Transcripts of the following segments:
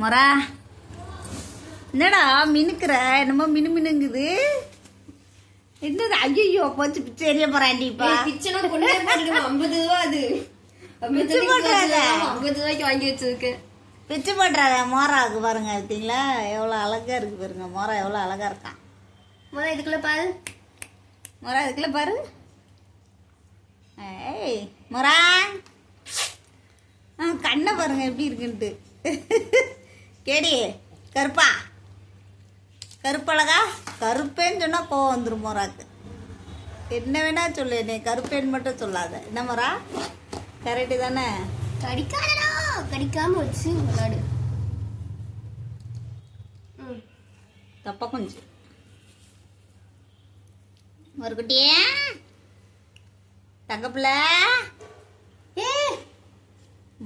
மொரா என்னடா மினுக்குற என்னமோ மினுங்குது என்னது? ஐயோ போச்சு பிச்சைரிய போறாண்டிப்பா. கிச்சனா கொண்டே போட்டுடுமா 50 ரூபா அது. 50 ரூபாய்க்கு வாங்கி வச்சிருக்கு. பிச்சு போட்டுறாத மோராவுக்கு பாருங்க பார்த்தீங்களா எவ்வளோ அழகா இருக்கு பாருங்க. மோரா எவ்வளோ அழகா இருக்கான். மொரா இதுக்குள்ள பாரு. மொரா இதுக்குள்ள பாரு. ஏய் மொரா கண்ணை பாருங்க எப்படி இருக்குன்ட்டு. கேடி கருப்பா கருப்பழகா கருப்பேன்னு சொன்னா கோவம் வந்துடும் மொராக்கு. என்ன வேணா சொல்லு, நீ கருப்பேன்னு மட்டும் சொல்லாத. என்ன மொரா கரெக்டு தானே? கடிக்காதடா, கடிக்காம வச்சு விளையாடு. தப்பா கொஞ்சம் மறுக்குட்டியே தங்கப்பிள்ள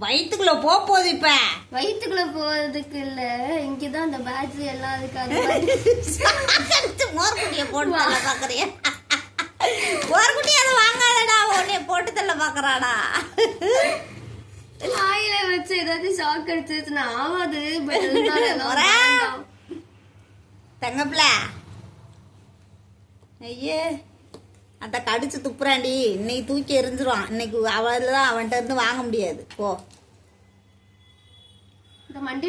வயிற்றுக்குள்ள போகுது. இப்ப வயிற்றுக்குள்ள போறதுக்கு இல்ல, இங்கதான் அந்த பேட்டரி எல்லாம் இருக்காது. மோர்குட்டிய போட்டு தள்ள பாக்குறியா? மோர்குட்டி அதை வாங்காதடா, உன்னைய போட்டு தள்ள பாக்குறாடா. வாயில வச்சு ஏதாவது ஷாக் அடிச்சிருச்சுன்னா ஆவாது. தங்கப்பிள்ள ஐயே அந்த கடிச்சு துப்புறாண்டி. இன்னைக்கு தூக்கி எரிஞ்சிருவான். இன்னைக்கு அவள் தான் அவன்கிட்ட இருந்து வாங்க முடியாது. போ. இந்த மண்டி